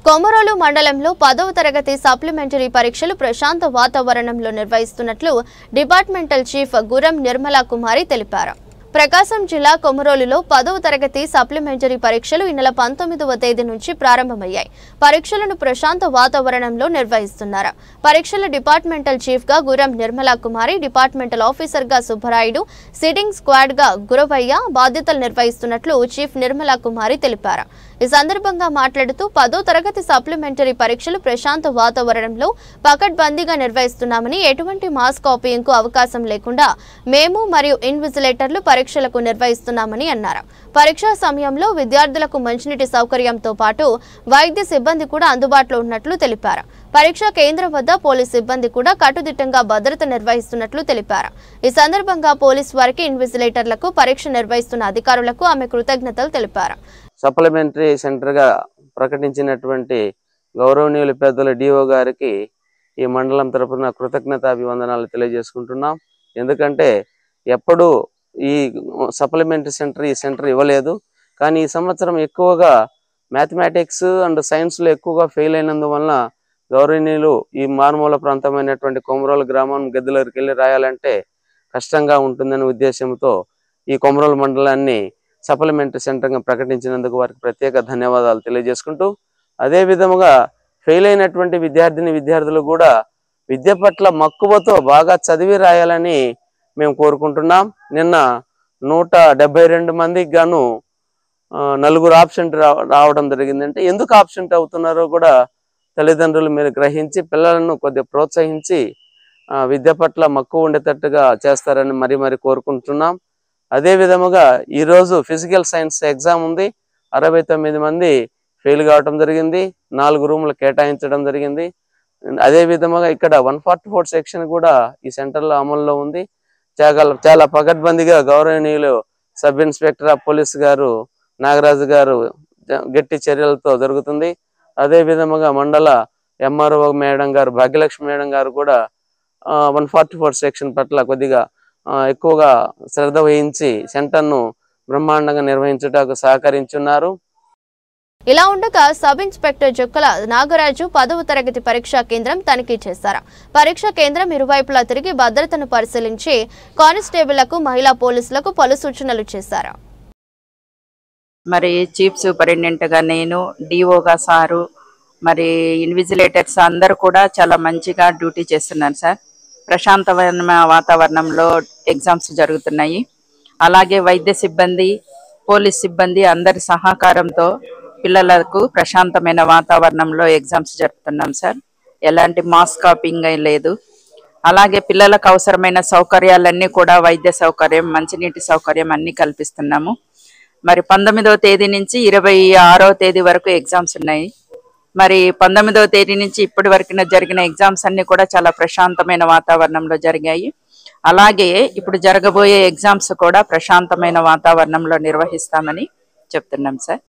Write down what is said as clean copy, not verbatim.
కొమరోలు మండలంలో 10వ తరగతి సప్లిమెంటరీ పరీక్షలు ప్రశాంత వాతావరణంలో నిర్వహిస్తున్నట్లు డిపార్ట్మెంటల్ చీఫ్ గురం నిర్మలా కుమారి తెలిపారు. ప్రకాశం జిల్లా కొమరోలులో 10వ తరగతి సప్లిమెంటరీ పరీక్షలు ఈ నెల 19వ తేదీ నుంచి ప్రారంభమయ్యాయి. పరీక్షలను ప్రశాంత వాతావరణంలో నిర్వహిస్తున్నారు. పరీక్షల డిపార్ట్మెంటల్ చీఫ్ గా గురం నిర్మలా కుమారి, డిపార్ట్మెంటల్ ఆఫీసర్ గా సుబ్బరాయుడు, సిట్టింగ్ స్క్వాడ్ గా గురవయ్య బాధ్యతలు నిర్వహిస్తున్నట్లు చీఫ్ నిర్మలా కుమారి తెలిపారు. ఈ సందర్భంగా మాట్లాడుతూ 10వ తరగతి సప్లిమెంటరీ పరీక్షలు ప్రశాంత వాతావరణంలో పకడ్బందీగా నిర్వహిస్తున్నామని, ఎటువంటి మాస్ కాపీయింగ్ కు అవకాశం లేకుండా మేము మరియు ఇన్విజిలేటర్లు పరీక్షలకు నిర్వహిస్తున్నామని అన్నారు. పరీక్షా సమయంలో విద్యార్థులకు మంచినీటి సౌకర్యంతో పాటు వైద్య సిబ్బంది కూడా అందుబాటులో ఉన్నట్లు తెలిపారు. పరీక్షా కేంద్రం వద్ద పోలీస్ సిబ్బంది కూడా కట్టుదిట్టంగా భద్రత నిర్వహిస్తున్నట్లు తెలిపారు. ఈ సందర్భంగా పోలీస్ వారికి, ఇన్విజిలేటర్లకు, పరీక్ష నిర్వహిస్తున్న అధికారులకు ఆమె కృతజ్ఞతలు తెలిపారు. సప్లిమెంటరీ సెంటర్ గా ప్రకటించినటువంటి గౌరవనీయులు పెద్దల డిఓ గారికి ఈ మండలం తరపున కృతజ్ఞతాభివందనాలు తెలియజేసుకుంటున్నాం. ఎందుకంటే ఎప్పుడు ఈ సప్లిమెంటరీ సెంటర్ ఈ సెంటర్ ఇవ్వలేదు. కానీ ఈ సంవత్సరం ఎక్కువగా మ్యాథమెటిక్స్ అండ్ సైన్స్లో ఎక్కువగా ఫెయిల్ అయినందువలన గౌరవనీయులు ఈ మారుమూల ప్రాంతమైనటువంటి కొమరోలు గ్రామం గద్దెలకి వెళ్ళి రాయాలంటే కష్టంగా ఉంటుందనే ఉద్దేశంతో ఈ కొమరోలు మండలాన్ని సప్లిమెంటరీ సెంటర్గా ప్రకటించినందుకు వారికి ప్రత్యేక ధన్యవాదాలు తెలియజేసుకుంటూ, అదే విధముగా ఫెయిల్ అయినటువంటి విద్యార్థులు కూడా విద్య పట్ల మక్కువతో బాగా చదివి రాయాలని మేము కోరుకుంటున్నాం. నిన్న 172 మందికి గాను 4 ఆబ్సెంట్ రావడం జరిగిందంటే ఎందుకు ఆబ్సెంట్ అవుతున్నారో కూడా తల్లిదండ్రులు మీరు గ్రహించి పిల్లలను కొద్దిగా ప్రోత్సహించి విద్య పట్ల మక్కువ ఉండేటట్టుగా చేస్తారని మరి కోరుకుంటున్నాం. అదే విధముగా ఈరోజు ఫిజికల్ సైన్స్ ఎగ్జామ్ ఉంది. 69 మంది ఫెయిల్ కావడం జరిగింది. 4 రూములు కేటాయించడం జరిగింది. అదే విధముగా ఇక్కడ 144 సెక్షన్ కూడా ఈ సెంటర్లో అమల్లో ఉంది. చాలా పకడ్బందీగా గౌరవనీయులు సబ్ ఇన్స్పెక్టర్ ఆఫ్ పోలీస్ గారు నాగరాజు గారు గట్టి చర్యలతో జరుగుతుంది. అదే విధముగా మండల ఎంఆర్ఓ మేడం గారు భాగ్యలక్ష్మి మేడం గారు కూడా 144 సెక్షన్ పట్ల కొద్దిగా ఎక్కువగా శ్రద్ధ వహించి సెంటర్ను బ్రహ్మాండంగా నిర్వహించడానికి సహకరించున్నారు. ఇలా ఉండగా సబ్ ఇన్స్పెక్టర్ జొక్కల నాగరాజు 10వ తరగతి పరీక్షా కేంద్రం తనిఖీ చేశారు. పరీక్షా కేంద్రం ఇరువైపులా తిరిగి భద్రతను పరిశీలించి కానిస్టేబుళ్లకు, మహిళా పోలీసులకు పలు సూచనలు చేశారు. మరి చీఫ్ సూపరింటెండెంట్ గా నేను, డిఓగా సారు, మరి ఇన్విజిలేటర్స్ అందరూ కూడా చాలా మంచిగా డ్యూటీ చేస్తున్నారు సార్. ప్రశాంతమైన వాతావరణంలో ఎగ్జామ్స్ జరుగుతున్నాయి. అలాగే వైద్య సిబ్బంది, పోలీస్ సిబ్బంది అందరి సహకారంతో పిల్లలకు ప్రశాంతమైన వాతావరణంలో ఎగ్జామ్స్ జరుపుతున్నాం సార్. ఎలాంటి మాస్ కాపింగ్ లేదు. అలాగే పిల్లలకు అవసరమైన సౌకర్యాలన్నీ కూడా వైద్య సౌకర్యం, మంచినీటి సౌకర్యం అన్నీ కల్పిస్తున్నాము. మరి 19వ తేదీ నుంచి 26వ తేదీ వరకు ఎగ్జామ్స్ ఉన్నాయి. మరి 19వ తేదీ నుంచి ఇప్పటి వరకు జరిగిన ఎగ్జామ్స్ అన్ని కూడా చాలా ప్రశాంతమైన వాతావరణంలో జరిగాయి. అలాగే ఇప్పుడు జరగబోయే ఎగ్జామ్స్ కూడా ప్రశాంతమైన వాతావరణంలో నిర్వహిస్తామని చెప్తున్నాం సార్.